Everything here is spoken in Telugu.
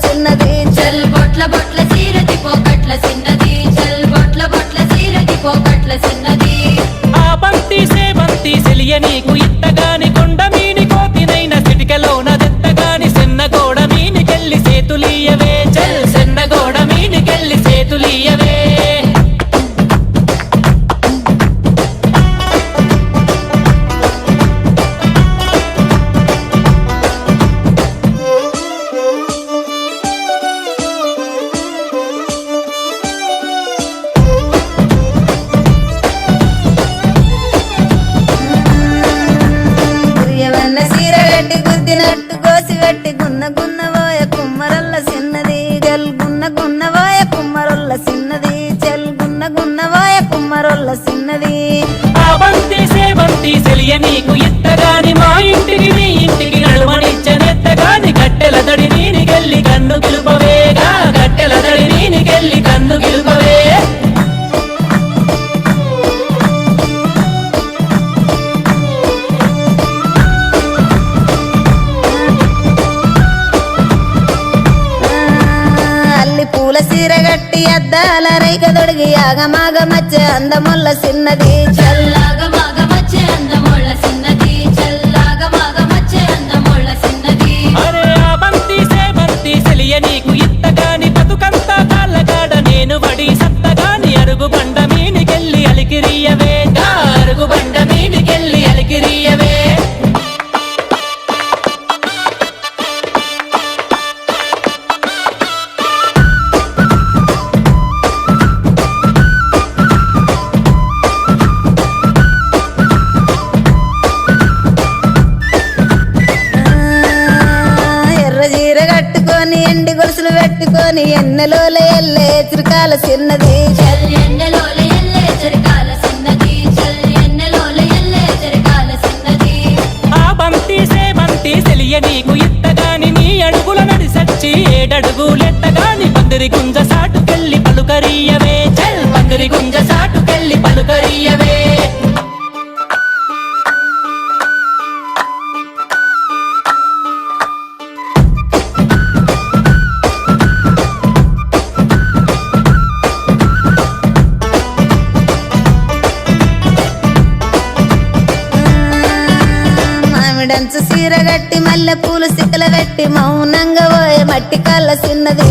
చిన్నది చల్ బొట్ల బొట్ల సీరది పోకట్ల చిన్నది చల్ బొట్ల బొట్ల సీరది పోకట్ల చిన్నది ఆ బంతి సేబంతి సెలియ నీకు ఇత్తగాని కొండ మీని కోతినైన సిటికలోన దెత్తగాని సెన్న గోడ మీనికెళ్ళి సేతులీయవే చల్ సెన్న గోడ మీనికెళ్ళి సేతులీయవే గుద్దినట్టు కోసి పెట్టి గున్న గున్నవోయ కుమ్మరొల్ల చిన్నది జల్ గున్న గున్నవోయ కుమ్మరొల్ల చిన్నది జల్ గున్న గున్నవోయ కుమ్మరొల్ల చిన్నది ఆ బంతి సేబంతి సెలియ నీకు ఇత్తగాని మా ఇంటికి నీ ఇంటికి నడుమనిచ్చనెత్తగాని కట్టెల దడి నీనికెళ్ళి కన్ను గిలుపవేగా కట్టెల దడి నీనికెళ్ళి కన్ను గిలుపవే పూల సీర గట్టి అద్దాల రైక దొడిగి ఆగమాగ మధ్య అందముల్ల చిన్నది చల్లాగమాగ మధ్య అందముల్ల చిన్నది చల్లాగమాగ మధ్య అందముల్ల చిన్నది అరే ఆ బంతి సేబంతి సెలియ నీకు ఇత్తగాని బతుకంతా కాళ్ళగాడ నేను వడి సత్తగాని అరుగు బండ మీనికెళ్ళి అలికిరియవే అరుగు బండ మీనికెళ్ళి అలికిరియవే ఎండి గొలుసులు పెట్టుకొని ఎన్నెలోల ఎల్లే చిరకాల చిన్నది చల్ ఎన్నెలోల ఎల్లే చిరకాల చిన్నది చల్ ఎన్నెలోల ఎల్లే చిరకాల చిన్నది ఆ బంతి సేబంతి సెలియ నీకు ఇత్తగాని నీ అడుగుల నడిసచ్చి ఏడడుగులెత్తగాని పందిరి గుంజ సాటుకెళ్ళి పలుకరియవే చల్ పందిరి గుంజ సాటుకెళ్ళి పలుకరియవే మామిడంచు సీర గట్టి మల్లె పూలు సిక్కల పెట్టి మౌనంగా పోయే మట్టి కళ్ళ చిన్నది